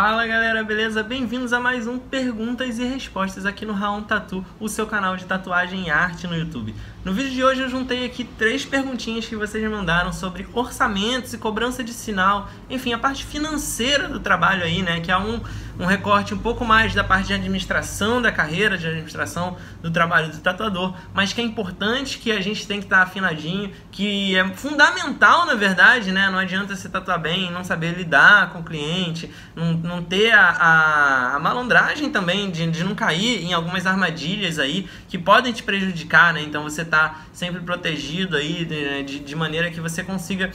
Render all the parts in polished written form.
Fala galera, beleza? Bem-vindos a mais um Perguntas e Respostas aqui no Raon Tattoo, o seu canal de tatuagem e arte no YouTube. No vídeo de hoje eu juntei aqui 3 perguntinhas que vocês me mandaram sobre orçamentos e cobrança de sinal, enfim, a parte financeira do trabalho aí, né? Que é um recorte um pouco mais da parte de administração da carreira, de administração do trabalho do tatuador, mas que é importante, que a gente tem que estar afinadinho, que é fundamental na verdade, né? Não adianta você tatuar bem e não saber lidar com o cliente, não ter a malandragem também de não cair em algumas armadilhas aí que podem te prejudicar, né? Então você tá sempre protegido aí de maneira que você consiga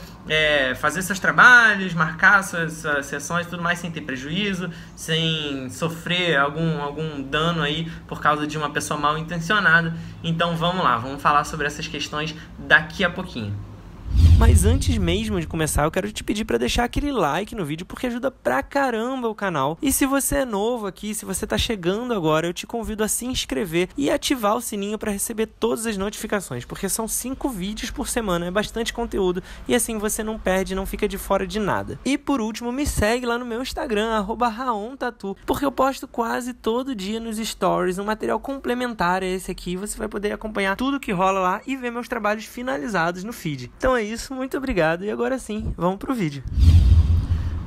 fazer seus trabalhos, marcar suas sessões e tudo mais sem ter prejuízo, sem sofrer algum dano aí por causa de uma pessoa mal intencionada. Então vamos lá, vamos falar sobre essas questões daqui a pouquinho. Mas antes mesmo de começar, eu quero te pedir para deixar aquele like no vídeo, porque ajuda pra caramba o canal. E se você é novo aqui, se você tá chegando agora, eu te convido a se inscrever e ativar o sininho para receber todas as notificações, porque são 5 vídeos por semana, é bastante conteúdo, e assim você não perde, não fica de fora de nada. E por último, me segue lá no meu Instagram, @RaonTattoo, porque eu posto quase todo dia nos stories um material complementar a esse aqui, você vai poder acompanhar tudo que rola lá e ver meus trabalhos finalizados no feed. Então é isso, muito obrigado e agora sim, vamos pro vídeo.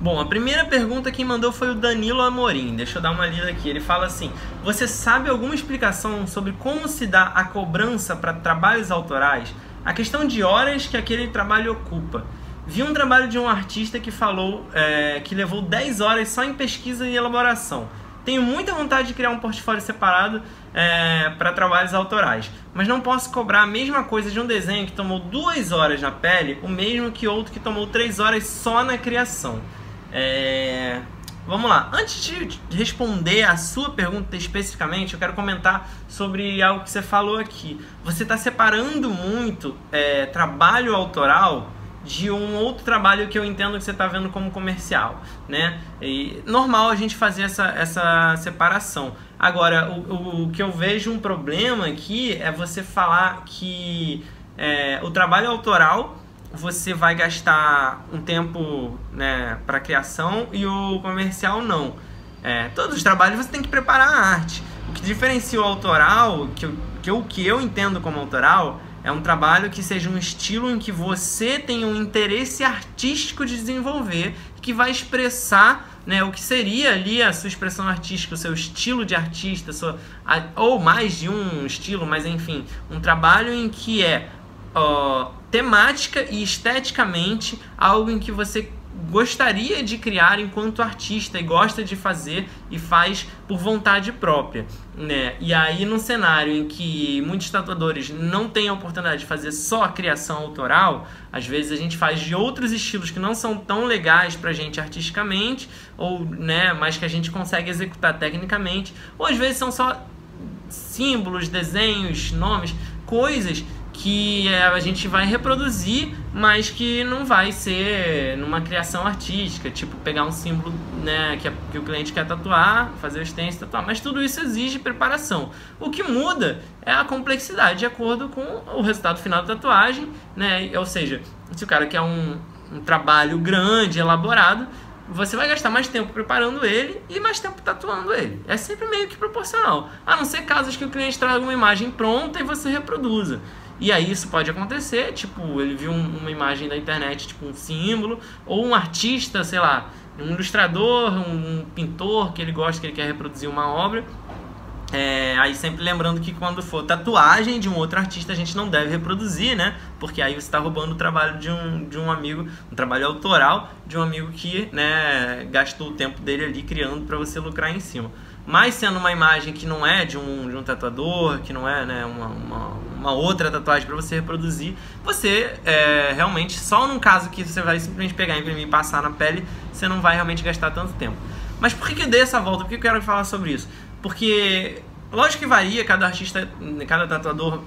Bom, a primeira pergunta quem mandou foi o Danilo Amorim, deixa eu dar uma lida aqui, ele fala assim: você sabe alguma explicação sobre como se dá a cobrança para trabalhos autorais? A questão de horas que aquele trabalho ocupa. Vi um trabalho de um artista que falou que levou 10 horas só em pesquisa e elaboração. Tenho muita vontade de criar um portfólio separado para trabalhos autorais, mas não posso cobrar a mesma coisa de um desenho que tomou 2 horas na pele, o mesmo que outro que tomou 3 horas só na criação. Vamos lá, antes de responder a sua pergunta especificamente, eu quero comentar sobre algo que você falou aqui. Você está separando muito trabalho autoral de um outro trabalho que eu entendo que você está vendo como comercial, né? E normal a gente fazer essa separação. Agora, o que eu vejo um problema aqui é você falar que o trabalho autoral você vai gastar um tempo, né, para criação e o comercial não. Todos os trabalhos você tem que preparar a arte. O que diferencia o autoral, que eu entendo como autoral, é um trabalho que seja um estilo em que você tem um interesse artístico de desenvolver, que vai expressar, né, o que seria ali a sua expressão artística, o seu estilo de artista, ou mais de um estilo, mas enfim, um trabalho em que temática e esteticamente algo em que você gostaria de criar enquanto artista e gosta de fazer e faz por vontade própria, né? E aí, num cenário em que muitos tatuadores não têm a oportunidade de fazer só a criação autoral, às vezes a gente faz de outros estilos que não são tão legais pra gente artisticamente, ou, né, mas que a gente consegue executar tecnicamente, ou às vezes são só símbolos, desenhos, nomes, coisas que a gente vai reproduzir, mas que não vai ser numa criação artística, tipo pegar um símbolo, né, que o cliente quer tatuar, fazer o stencil, tatuar, mas tudo isso exige preparação. O que muda é a complexidade de acordo com o resultado final da tatuagem, né? Ou seja, se o cara quer um trabalho grande, elaborado, você vai gastar mais tempo preparando ele e mais tempo tatuando ele. É sempre meio que proporcional, a não ser casos que o cliente traga uma imagem pronta e você reproduza. E aí isso pode acontecer, tipo, ele viu uma imagem da internet, tipo um símbolo, ou um artista, sei lá, um ilustrador, um pintor que ele gosta, que ele quer reproduzir uma obra. Aí sempre lembrando que quando for tatuagem de um outro artista a gente não deve reproduzir, né? Porque aí você está roubando o trabalho de um amigo, um trabalho autoral de um amigo que, né, gastou o tempo dele ali criando para você lucrar em cima. Mas sendo uma imagem que não é de um tatuador, que não é, né, uma outra tatuagem para você reproduzir, você realmente, só num caso que você vai simplesmente pegar, imprimir e passar na pele, você não vai realmente gastar tanto tempo. Mas por que eu dei essa volta? Por que eu quero falar sobre isso? Porque, lógico que varia, cada artista, cada tatuador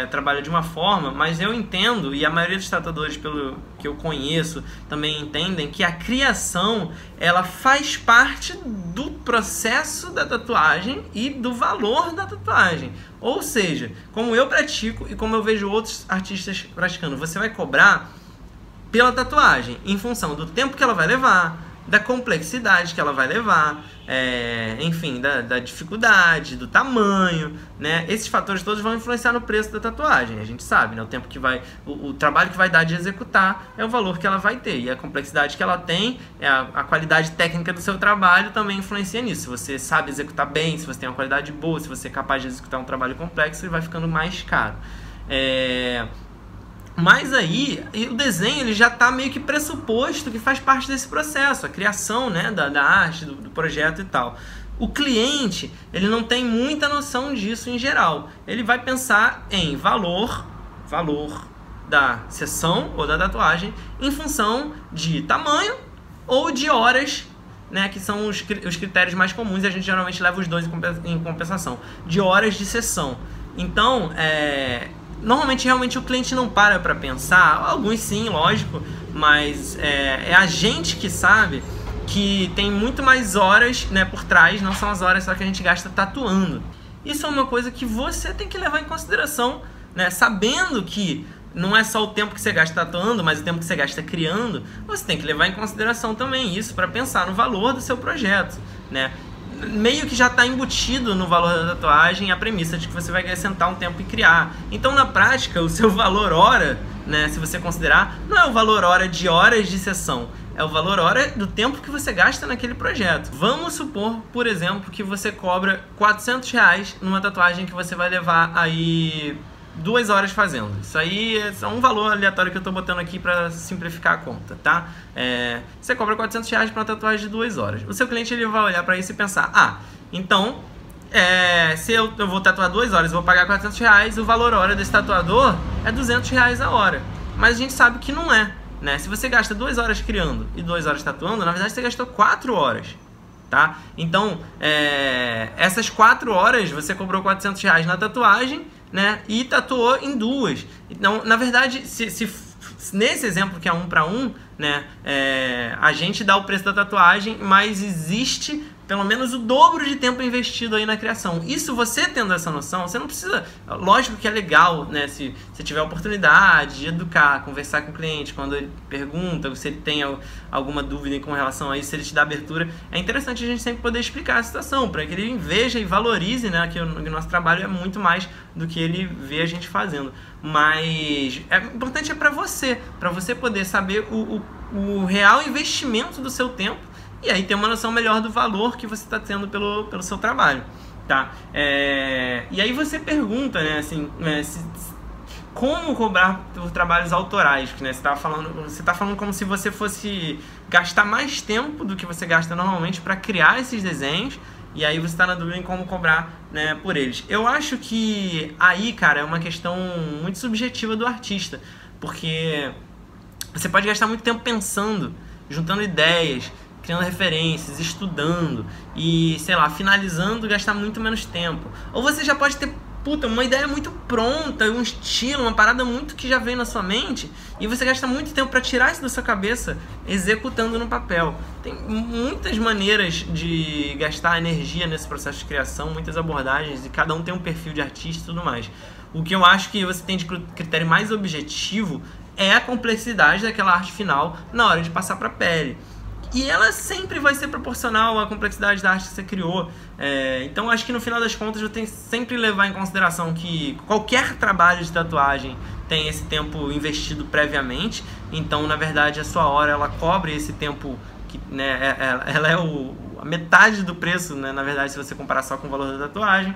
trabalha de uma forma, mas eu entendo, e a maioria dos tatuadores, pelo que eu conheço, também entendem que a criação, ela faz parte do processo da tatuagem e do valor da tatuagem. Ou seja, como eu pratico e como eu vejo outros artistas praticando, você vai cobrar pela tatuagem, em função do tempo que ela vai levar, da complexidade que ela vai levar, enfim, da dificuldade, do tamanho, né? Esses fatores todos vão influenciar no preço da tatuagem, a gente sabe, né? O tempo que vai, o trabalho que vai dar de executar é o valor que ela vai ter, e a complexidade que ela tem, a qualidade técnica do seu trabalho também influencia nisso. Se você sabe executar bem, se você tem uma qualidade boa, se você é capaz de executar um trabalho complexo, ele vai ficando mais caro. Mas aí, o desenho ele já está meio que pressuposto que faz parte desse processo, a criação, né, da arte, do projeto e tal. O cliente, ele não tem muita noção disso em geral. Ele vai pensar em valor da sessão ou da tatuagem em função de tamanho ou de horas, né, que são os critérios mais comuns, e a gente geralmente leva os dois em compensação, de horas de sessão. Então, normalmente, realmente, o cliente não para pensar, alguns sim, lógico, mas é a gente que sabe que tem muito mais horas, né, por trás, não são as horas só que a gente gasta tatuando. Isso é uma coisa que você tem que levar em consideração, né, sabendo que não é só o tempo que você gasta tatuando, mas o tempo que você gasta criando, você tem que levar em consideração também isso para pensar no valor do seu projeto, né? Meio que já está embutido no valor da tatuagem a premissa de que você vai sentar um tempo e criar. Então, na prática, o seu valor hora, né, se você considerar, não é o valor hora de horas de sessão, é o valor hora do tempo que você gasta naquele projeto. Vamos supor, por exemplo, que você cobra R$400 numa tatuagem que você vai levar aí 2 horas fazendo. Isso aí é só um valor aleatório que eu estou botando aqui para simplificar a conta, tá? Você cobra R$400 para uma tatuagem de 2 horas. O seu cliente ele vai olhar para isso e pensar, então, se eu vou tatuar 2 horas e vou pagar R$400, o valor hora desse tatuador é R$200 a hora. Mas a gente sabe que não é, né? Se você gasta 2 horas criando e 2 horas tatuando, na verdade você gastou 4 horas. Tá? Então, essas 4 horas você cobrou R$400 na tatuagem, né? E tatuou em 2. Então, na verdade, se nesse exemplo que é 1 para 1, né? A gente dá o preço da tatuagem, mas existe pelo menos o dobro de tempo investido aí na criação. Isso, você tendo essa noção, você não precisa... Lógico que é legal, né? Se você tiver a oportunidade de educar, conversar com o cliente, quando ele pergunta, se ele tem alguma dúvida com relação a isso, se ele te dá abertura, é interessante a gente sempre poder explicar a situação, para que ele veja e valorize, né, que o nosso trabalho é muito mais do que ele vê a gente fazendo. Mas importante para você poder saber o real investimento do seu tempo, e aí ter uma noção melhor do valor que você está tendo pelo seu trabalho, tá? E aí você pergunta, né, assim, como cobrar por trabalhos autorais, que, né, você está falando como se você fosse gastar mais tempo do que você gasta normalmente para criar esses desenhos, e aí você está na dúvida em como cobrar, né, por eles. Eu acho que aí, cara, é uma questão muito subjetiva do artista, porque você pode gastar muito tempo pensando, juntando ideias, criando referências, estudando e, sei lá, finalizando, gastar muito menos tempo. Ou você já pode ter, uma ideia muito pronta, um estilo, uma parada muito que já vem na sua mente, e você gasta muito tempo para tirar isso da sua cabeça executando no papel. Tem muitas maneiras de gastar energia nesse processo de criação, muitas abordagens, e cada um tem um perfil de artista e tudo mais. O que eu acho que você tem de critério mais objetivo é a complexidade daquela arte final na hora de passar para a pele. E ela sempre vai ser proporcional à complexidade da arte que você criou. Então, acho que no final das contas, eu tenho que sempre levar em consideração que qualquer trabalho de tatuagem tem esse tempo investido previamente. Então, na verdade, a sua hora, ela cobre esse tempo, que, né, ela é a metade do preço, né, na verdade, se você comparar só com o valor da tatuagem.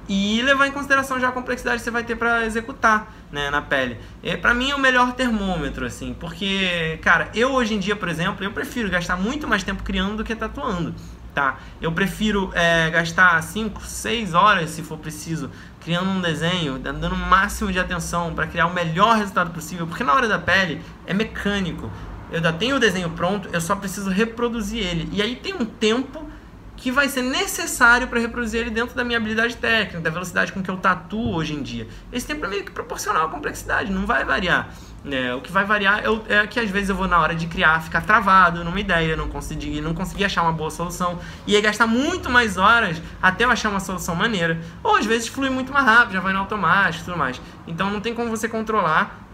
E levar em consideração já a complexidade que você vai ter para executar, né, na pele. Para mim é o melhor termômetro, assim, porque, cara, eu hoje em dia, por exemplo, eu prefiro gastar muito mais tempo criando do que tatuando, tá? Eu prefiro gastar 5, 6 horas, se for preciso, criando um desenho, dando o máximo de atenção para criar o melhor resultado possível, porque na hora da pele é mecânico. Eu já tenho o desenho pronto, eu só preciso reproduzir ele. E aí tem um tempo que vai ser necessário para reproduzir ele dentro da minha habilidade técnica, da velocidade com que eu tatuo hoje em dia. Esse tempo é meio que proporcional à complexidade, não vai variar. O que vai variar é que às vezes eu vou, na hora de criar, ficar travado numa ideia, não conseguir achar uma boa solução, e aí gastar muito mais horas até eu achar uma solução maneira. Ou às vezes flui muito mais rápido, já vai no automático e tudo mais. Então não tem como você controlar,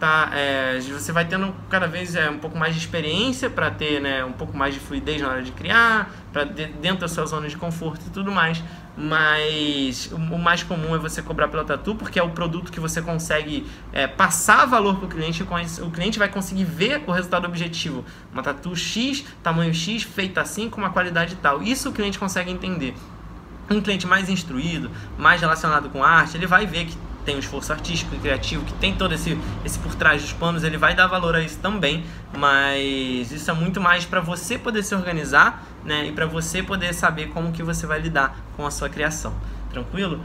você vai tendo cada vez um pouco mais de experiência para ter, né, um pouco mais de fluidez na hora de criar, para dentro da sua zona de conforto e tudo mais. Mas o mais comum é você cobrar pela tatu, porque é o produto que você consegue passar valor para o cliente. O cliente vai conseguir ver o resultado objetivo. Uma tatu X, tamanho X, feita assim, com uma qualidade tal. Isso o cliente consegue entender. Um cliente mais instruído, mais relacionado com arte, ele vai ver que tem um esforço artístico e criativo, que tem todo esse por trás dos panos, ele vai dar valor a isso também, mas isso é muito mais para você poder se organizar, né, e para você poder saber como que você vai lidar com a sua criação, tranquilo?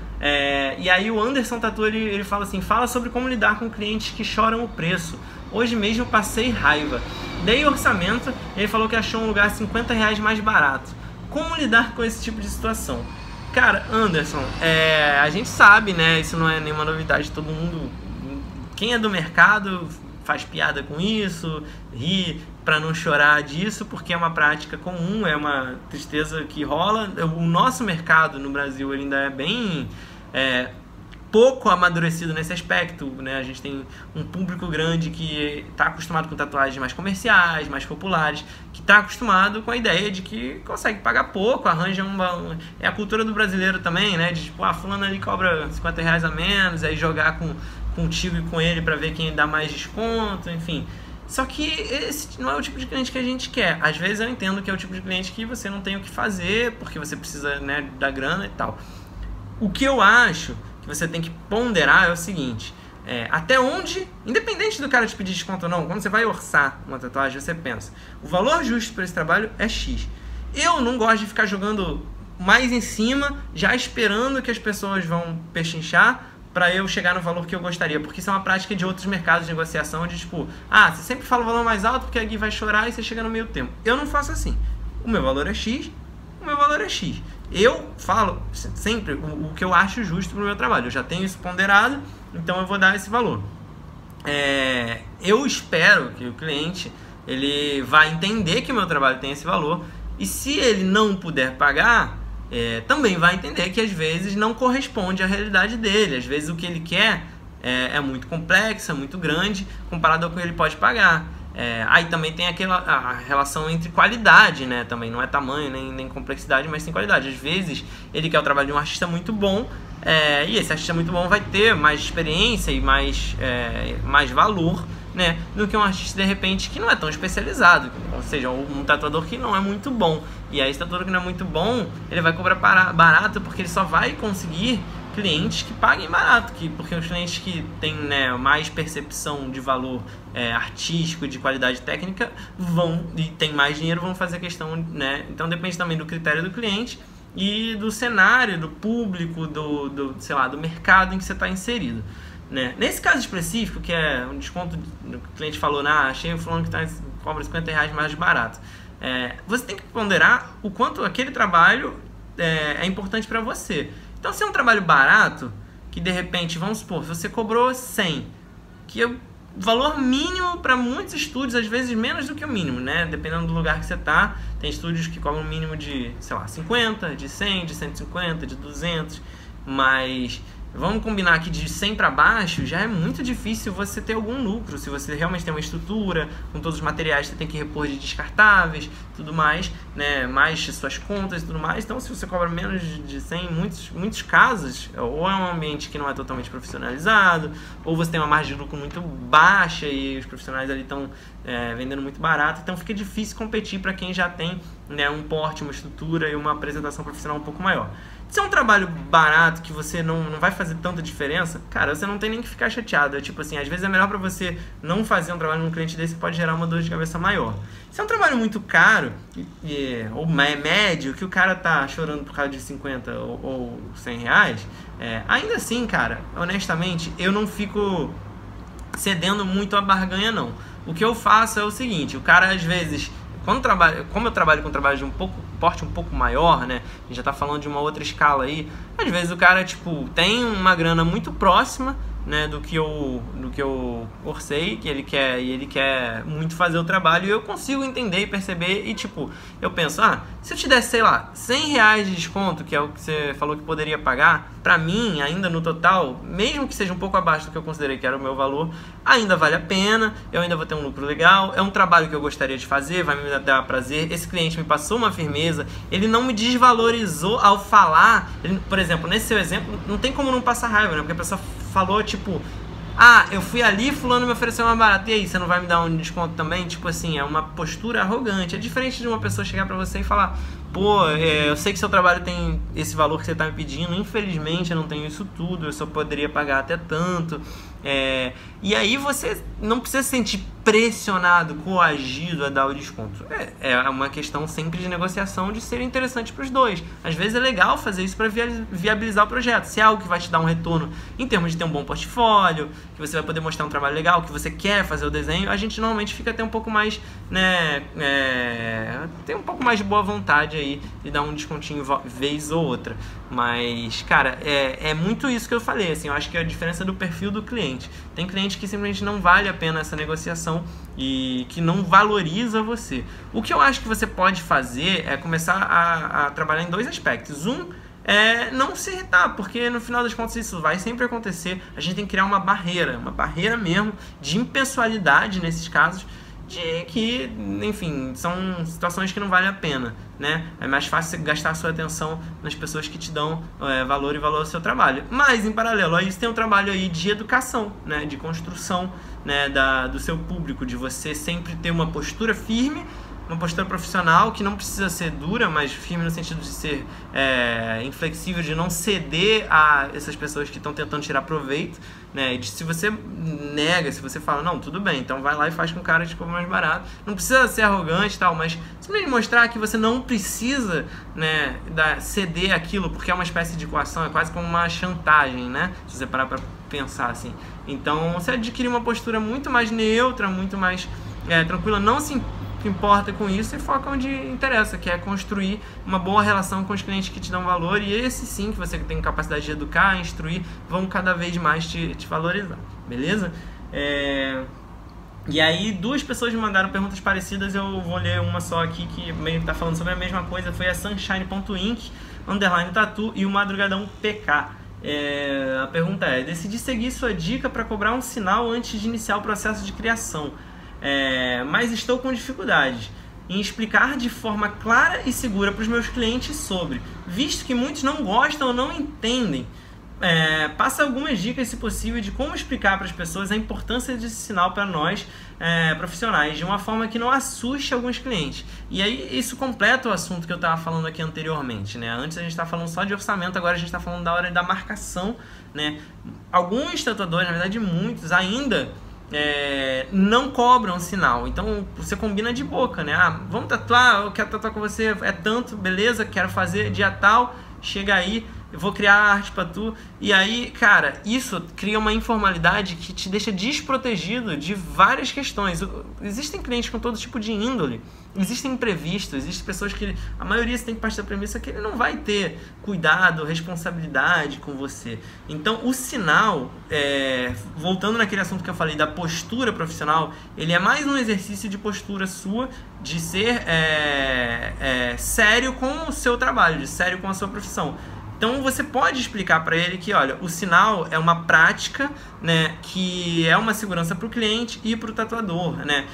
E aí o Anderson Tatu, ele fala assim, fala sobre como lidar com clientes que choram o preço. Hoje mesmo eu passei raiva, dei orçamento, ele falou que achou um lugar R$50 mais barato. Como lidar com esse tipo de situação? Cara, Anderson, a gente sabe, né? Isso não é nenhuma novidade. Todo mundo, quem é do mercado, faz piada com isso, ri pra não chorar disso, porque é uma prática comum, é uma tristeza que rola. O nosso mercado no Brasil ele ainda é bem pouco amadurecido nesse aspecto, né? A gente tem um público grande que está acostumado com tatuagens mais comerciais, mais populares, que está acostumado com a ideia de que consegue pagar pouco, arranja é a cultura do brasileiro também, né? De tipo, fulano ali cobra R$50 a menos, aí jogar contigo e com ele para ver quem dá mais desconto, enfim. Só que esse não é o tipo de cliente que a gente quer. Às vezes eu entendo que é o tipo de cliente que você não tem o que fazer, porque você precisa, né, da grana e tal. O que eu acho que você tem que ponderar é o seguinte, até onde, independente do cara te pedir desconto ou não, quando você vai orçar uma tatuagem, você pensa, o valor justo para esse trabalho é X. Eu não gosto de ficar jogando mais em cima, já esperando que as pessoas vão pechinchar para eu chegar no valor que eu gostaria, porque isso é uma prática de outros mercados de negociação, de tipo, você sempre fala o valor mais alto porque alguém vai chorar e você chega no meio tempo. Eu não faço assim. O meu valor é X, o meu valor é X. Eu falo sempre o que eu acho justo pro meu trabalho. Eu já tenho isso ponderado, então eu vou dar esse valor. Eu espero que o cliente ele vai entender que o meu trabalho tem esse valor, e se ele não puder pagar, também vai entender que às vezes não corresponde à realidade dele. Às vezes o que ele quer é muito complexo, é muito grande comparado ao que ele pode pagar. Aí também tem a relação entre qualidade, né? Também não é tamanho nem complexidade, mas tem qualidade. Às vezes ele quer o trabalho de um artista muito bom, e esse artista muito bom vai ter mais experiência e mais valor, né, do que um artista de repente que não é tão especializado, ou seja, um tatuador que não é muito bom. E aí esse tatuador que não é muito bom, ele vai cobrar barato, porque ele só vai conseguir clientes que paguem barato, porque os clientes que têm, né, mais percepção de valor artístico, de qualidade técnica, e tem mais dinheiro, vão fazer questão, né? Então depende também do critério do cliente e do cenário, do público, sei lá, do mercado em que você está inserido, né? Nesse caso específico, que é um desconto, o cliente falou, achei o fulano que cobra R$50 mais barato, você tem que ponderar o quanto aquele trabalho é importante para você. Então, se é um trabalho barato, que de repente, vamos supor, se você cobrou 100, que é o valor mínimo para muitos estúdios, às vezes menos do que o mínimo, né? Dependendo do lugar que você tá, tem estúdios que cobram um mínimo de, sei lá, 50, de 100, de 150, de 200, mas vamos combinar que de 100 para baixo já é muito difícil você ter algum lucro. Se você realmente tem uma estrutura, com todos os materiais que você tem que repor de descartáveis, tudo mais, né, mais suas contas e tudo mais. Então, se você cobra menos de 100, muitos casos, ou é um ambiente que não é totalmente profissionalizado, ou você tem uma margem de lucro muito baixa e os profissionais ali estão vendendo muito barato. Então, fica difícil competir para quem já tem, né, um porte, uma estrutura e uma apresentação profissional um pouco maior. Se é um trabalho barato que você não vai fazer tanta diferença, cara, você não tem nem que ficar chateado. Tipo assim, às vezes é melhor pra você não fazer um trabalho num cliente desse que pode gerar uma dor de cabeça maior. Se é um trabalho muito caro, ou médio, que o cara tá chorando por causa de 50 ou 100 reais, ainda assim, cara, honestamente, eu não fico cedendo muito a barganha, não. O que eu faço é o seguinte, o cara às vezes, como eu trabalho com trabalho de porte um pouco maior, né? A gente já tá falando de uma outra escala aí. Às vezes o cara, tipo, tem uma grana muito próxima, né, do que eu orcei, que ele quer, e ele quer muito fazer o trabalho, e eu consigo entender e perceber, e tipo, eu penso, Se eu te desse, sei lá, R$100 de desconto, que é o que você falou que poderia pagar, pra mim, ainda no total, mesmo que seja um pouco abaixo do que eu considerei que era o meu valor, ainda vale a pena, eu ainda vou ter um lucro legal, é um trabalho que eu gostaria de fazer, vai me dar prazer, esse cliente me passou uma firmeza, ele não me desvalorizou ao falar, por exemplo, nesse seu exemplo, não tem como não passar raiva, né? Porque a pessoa falou, tipo... Ah, eu fui ali, fulano me ofereceu mais barato. E aí, você não vai me dar um desconto também? Tipo assim, é uma postura arrogante. É diferente de uma pessoa chegar pra você e falar: pô, eu sei que seu trabalho tem esse valor que você tá me pedindo. Infelizmente, eu não tenho isso tudo. Eu só poderia pagar até tanto. E aí você não precisa se sentir pressionado, coagido a dar o desconto. É uma questão sempre de negociação, de ser interessante para os dois. Às vezes é legal fazer isso para viabilizar o projeto. Se é algo que vai te dar um retorno em termos de ter um bom portfólio, que você vai poder mostrar um trabalho legal, que você quer fazer o desenho, a gente normalmente fica até um pouco mais, né, tem um pouco mais de boa vontade aí de dar um descontinho vez ou outra. Mas, cara, é muito isso que eu falei, assim, eu acho que é a diferença do perfil do cliente. Tem cliente que simplesmente não vale a pena essa negociação e que não valoriza você. O que eu acho que você pode fazer é começar a trabalhar em dois aspectos. Um é não se irritar, porque no final das contas isso vai sempre acontecer. A gente tem que criar uma barreira mesmo de impessoalidade nesses casos, de que, enfim, são situações que não valem a pena, né? É mais fácil você gastar a sua atenção nas pessoas que te dão valor ao seu trabalho. Mas, em paralelo a isso, tem um trabalho aí de educação, né? De construção, né? do seu público, de você sempre ter uma postura firme, uma postura profissional que não precisa ser dura, mas firme no sentido de ser inflexível, de não ceder a essas pessoas que estão tentando tirar proveito, né? E se você nega, se você fala, não, tudo bem, então vai lá e faz com o cara de cobra mais barato. Não precisa ser arrogante e tal, mas simplesmente mostrar que você não precisa, né, ceder aquilo, porque é uma espécie de coação, é quase como uma chantagem, né? Se você parar pra pensar assim. Então, você adquire uma postura muito mais neutra, muito mais tranquila, não se importa com isso e foca onde interessa, que é construir uma boa relação com os clientes que te dão valor, e esse sim que você tem capacidade de educar, instruir, vão cada vez mais te valorizar, beleza? E aí duas pessoas me mandaram perguntas parecidas, eu vou ler uma só aqui que meio que tá falando sobre a mesma coisa, foi a Sunshine.inc, _tatu e o Madrugadão PK. A pergunta é: decidi seguir sua dica para cobrar um sinal antes de iniciar o processo de criação. Mas estou com dificuldade em explicar de forma clara e segura para os meus clientes sobre, visto que muitos não gostam ou não entendem. Passa algumas dicas, se possível, de como explicar para as pessoas a importância desse sinal para nós profissionais, de uma forma que não assuste alguns clientes. E aí isso completa o assunto que eu estava falando aqui anteriormente, né? Antes a gente estava falando só de orçamento, agora a gente está falando da hora da marcação, né? Alguns tatuadores, na verdade muitos, ainda não cobram sinal. Então você combina de boca, né? Vamos tatuar, eu quero tatuar com você, é tanto, beleza, quero fazer dia tal, chega aí, eu vou criar a arte pra tu. E aí, cara, isso cria uma informalidade que te deixa desprotegido de várias questões. Existem clientes com todo tipo de índole, existem imprevistos, existem pessoas que, a maioria você tem que partir da premissa que ele não vai ter cuidado, responsabilidade com você. Então o sinal, voltando naquele assunto que eu falei da postura profissional, ele é mais um exercício de postura sua, de ser sério com o seu trabalho, de sério com a sua profissão. Então você pode explicar para ele que, olha, o sinal é uma prática, né, que é uma segurança para o cliente e para o tatuador, né?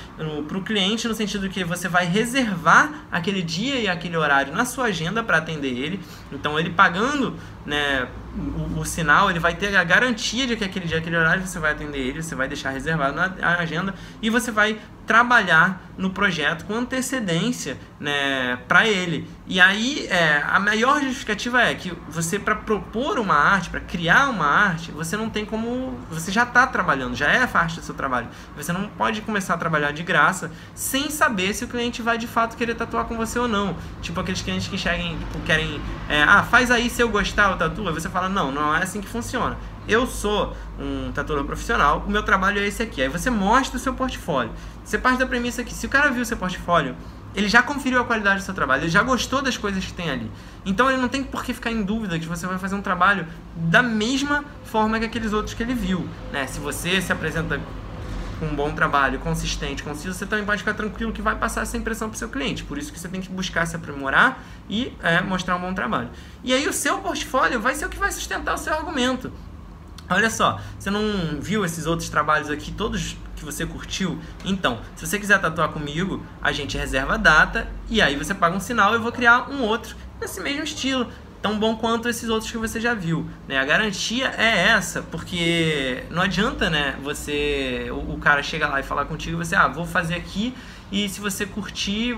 Para o cliente no sentido que você vai reservar aquele dia e aquele horário na sua agenda para atender ele. Então ele pagando, né, o sinal, ele vai ter a garantia de que aquele dia, aquele horário você vai atender ele, você vai deixar reservado na agenda e você vai trabalhar no projeto com antecedência, né, para ele. E aí a maior justificativa é que você, para propor uma arte, para criar uma arte, você não tem como, você já está trabalhando, já é parte do seu trabalho. Você não pode começar a trabalhar de graça sem saber se o cliente vai de fato querer tatuar com você ou não. Tipo aqueles clientes que querem, faz aí, se eu gostar eu tatuo. Aí você fala, não é assim que funciona. Eu sou um tatuador profissional, o meu trabalho é esse aqui. Aí você mostra o seu portfólio. Você parte da premissa que se o cara viu o seu portfólio, ele já conferiu a qualidade do seu trabalho, ele já gostou das coisas que tem ali. Então ele não tem por que ficar em dúvida que você vai fazer um trabalho da mesma forma que aqueles outros que ele viu, né? Se você se apresenta com um bom trabalho, consistente, conciso, você também pode ficar tranquilo que vai passar essa impressão para o seu cliente. Por isso que você tem que buscar se aprimorar e mostrar um bom trabalho. E aí o seu portfólio vai ser o que vai sustentar o seu argumento. Olha só, você não viu esses outros trabalhos aqui, todos que você curtiu? Então, se você quiser tatuar comigo, a gente reserva a data e aí você paga um sinal e eu vou criar um outro nesse mesmo estilo, tão bom quanto esses outros que você já viu, né? A garantia é essa, porque não adianta, né, o cara chega lá e falar contigo e você, vou fazer aqui e se você curtir,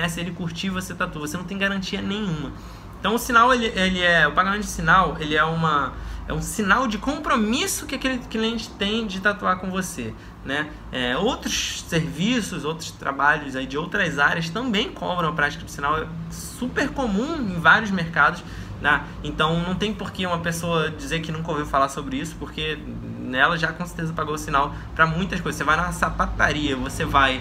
se ele curtir, você tatua. Você não tem garantia nenhuma. Então o sinal, o pagamento de sinal, ele é um sinal de compromisso que aquele cliente tem de tatuar com você, né? Outros serviços, outros trabalhos aí de outras áreas também cobram a prática de sinal, é super comum em vários mercados, né? Então não tem por que uma pessoa dizer que nunca ouviu falar sobre isso, porque ela já com certeza pagou o sinal para muitas coisas. Você vai na sapataria, você vai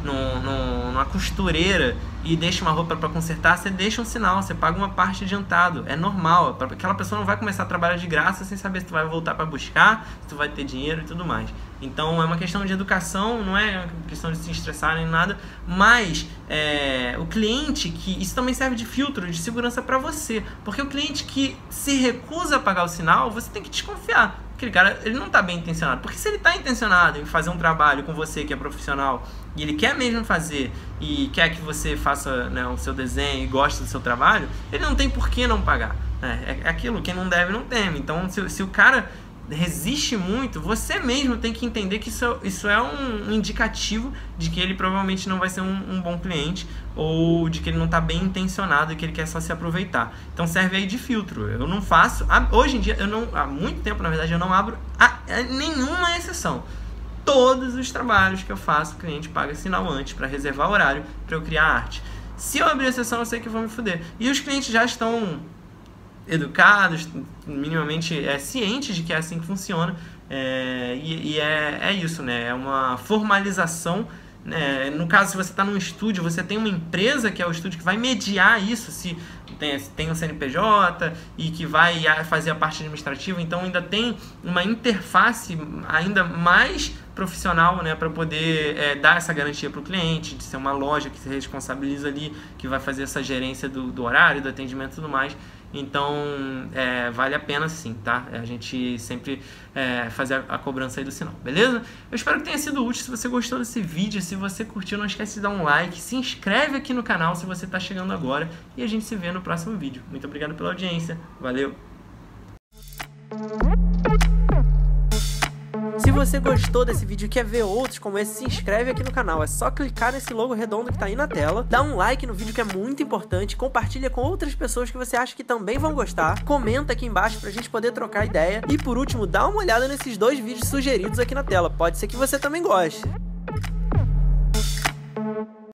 numa costureira e deixa uma roupa para consertar, você deixa um sinal, você paga uma parte adiantado, é normal, aquela pessoa não vai começar a trabalhar de graça sem saber se tu vai voltar para buscar, se tu vai ter dinheiro e tudo mais. Então é uma questão de educação, não é questão de se estressar nem nada, mas o cliente isso também serve de filtro, de segurança para você, porque o cliente que se recusa a pagar o sinal, você tem que desconfiar. Aquele cara, ele não está bem intencionado, porque se ele está intencionado em fazer um trabalho com você que é profissional e ele quer mesmo fazer e quer que você faça, né, o seu desenho e gosta do seu trabalho, ele não tem por que não pagar, né? É aquilo, quem não deve não teme. Então se o cara resiste muito, você mesmo tem que entender que isso é um indicativo de que ele provavelmente não vai ser um bom cliente, ou de que ele não está bem intencionado e que ele quer só se aproveitar. Então serve aí de filtro. Eu não faço, hoje em dia, há muito tempo na verdade, eu não abro nenhuma exceção. Todos os trabalhos que eu faço, o cliente paga sinal antes para reservar horário para eu criar arte. Se eu abrir exceção, eu sei que eu vou me fuder. E os clientes já estão educados, minimamente cientes de que é assim que funciona, é isso, né? É uma formalização, né? No caso, se você está num estúdio, você tem uma empresa que é o estúdio que vai mediar isso, se tem um CNPJ e que vai fazer a parte administrativa, então ainda tem uma interface ainda mais profissional, né, para poder dar essa garantia para o cliente, de ser uma loja que se responsabiliza ali, que vai fazer essa gerência do horário, do atendimento e tudo mais. Então vale a pena sim, tá? A gente sempre fazer a cobrança aí do sinal, beleza? Eu espero que tenha sido útil. Se você gostou desse vídeo, se você curtiu, não esquece de dar um like, se inscreve aqui no canal se você está chegando agora e a gente se vê no próximo vídeo. Muito obrigado pela audiência, valeu! Se você gostou desse vídeo e quer ver outros como esse, se inscreve aqui no canal. É só clicar nesse logo redondo que tá aí na tela, dá um like no vídeo que é muito importante, compartilha com outras pessoas que você acha que também vão gostar, comenta aqui embaixo pra gente poder trocar ideia e por último, dá uma olhada nesses 2 vídeos sugeridos aqui na tela, pode ser que você também goste.